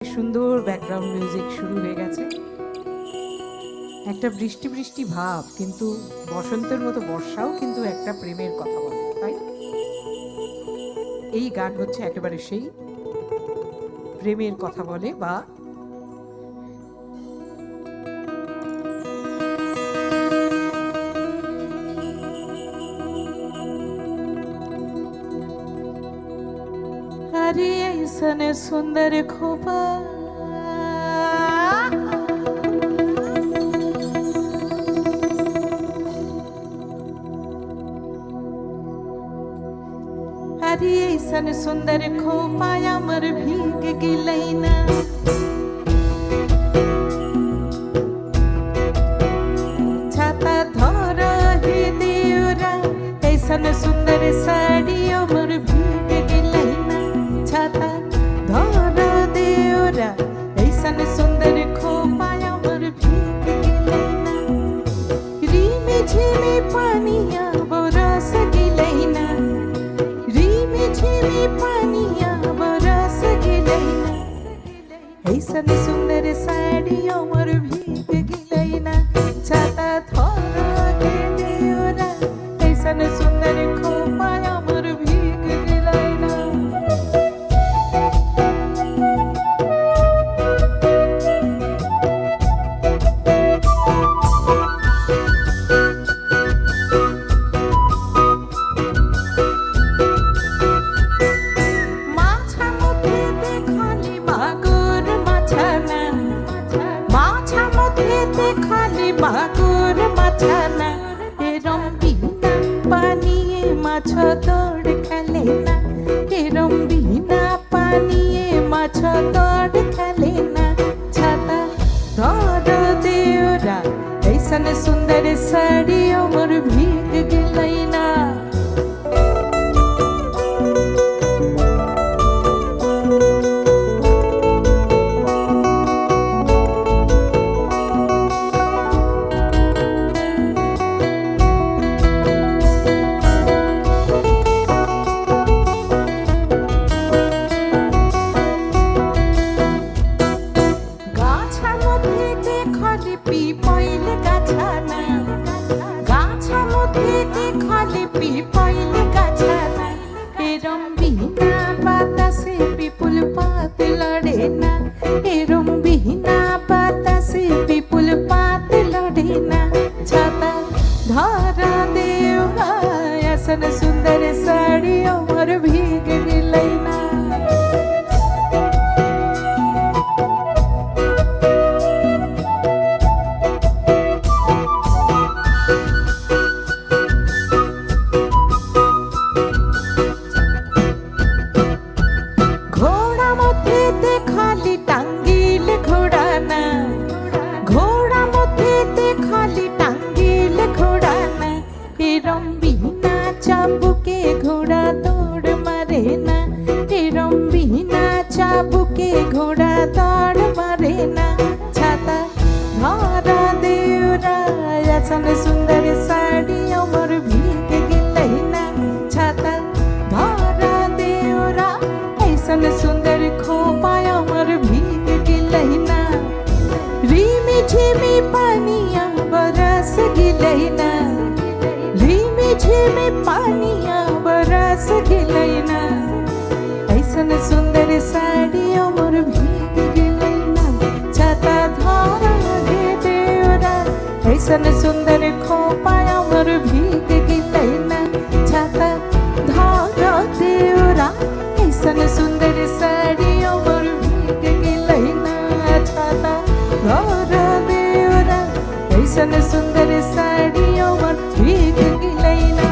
সুন্দর background music শুরু হয়ে গেছে। একটা বৃষ্টি বৃষ্টি ভাব, কিন্তু বসন্তের মতো বর্ষাও কিন্তু একটা প্রেমের কথা বলে, তাই এই গান হচ্ছে একেবারে সেই প্রেমের কথা বলে। বা अरे ऐसन सुंदर खोपा अरे ऐसन सुंदर खोपा अमर भीग गिलैना छाता धर हे देवरा ऐसन सुंदर साड़ी अमर भीग गिलैना छाता धर देवरा ऐसन सुंदर खोपा अमर भीग गिलैना रिमी झिमी पानिया बरस गिलैना रिमी झिमी पानिया बरस गिलैना ऐसन सुंदर साड़ी अमर भीग गिलैना छाता धर हे देवरा ऐसन सुंदर खोपा अमर भीग गिलैना। মাছা মুখে দেখালি মাগুর মাছানা মাছা মুখে দেখালি মাগুর মাছানা এরম বিনা পানিয়ে মাছ দৌড় খেলে না এরম বিনা পানিয়ে মাছ দৌড় খেলে না ছাতা ধর দেওরা ऐसन सुंदर साड़ी अमर भीग गिलैना। গাছা মধ্যে দেখালি পিপইল গাছানা গাছা মধ্যে দেখালি পিপইল গাছানা এরম বিনা বাতাসে পিপুল পাত লড়ে না এরম বিনা বাতাসে পিপুল পাত লড়ে না ছাতা ধরা দেওরা ऐसन सुंदर साड़ी अमर भीग गिलैना। ঘোড়া মধ্যে দেখালি টাঙ্গিল ঘোড়ানা ঘোড়া মধ্যে দেখালি টাঙ্গিল ঘোড়ানা এরম বিনা চাবুকে ঘোড়া দৌড় মারে না এরম বিনা চাবুকে ঘোড়া দৌড় মারে না ছাতা ধরা দেওরা ऐसन सुंदर साड़ी अमर भीग गिलैना छाता धरा देवरा ऐसन सुंदर खोपा अमर भीग गिलैना रिमी झिमी पानिया बरस गिलैना रिमी झिमी पानिया बरस गिलैना ऐसन सुंदर साड़ी अमर भीग गिलैना छाता धरा हे देवरा ऐसन सुंदर खोपा अमर भीग गिलैना छाता धरा देवरा ऐसन सुंदर साड़ी अमर भीग गिलैना छाता धरा देवरा ऐसन सुंदर साड़ी अमर भीग गिलैना।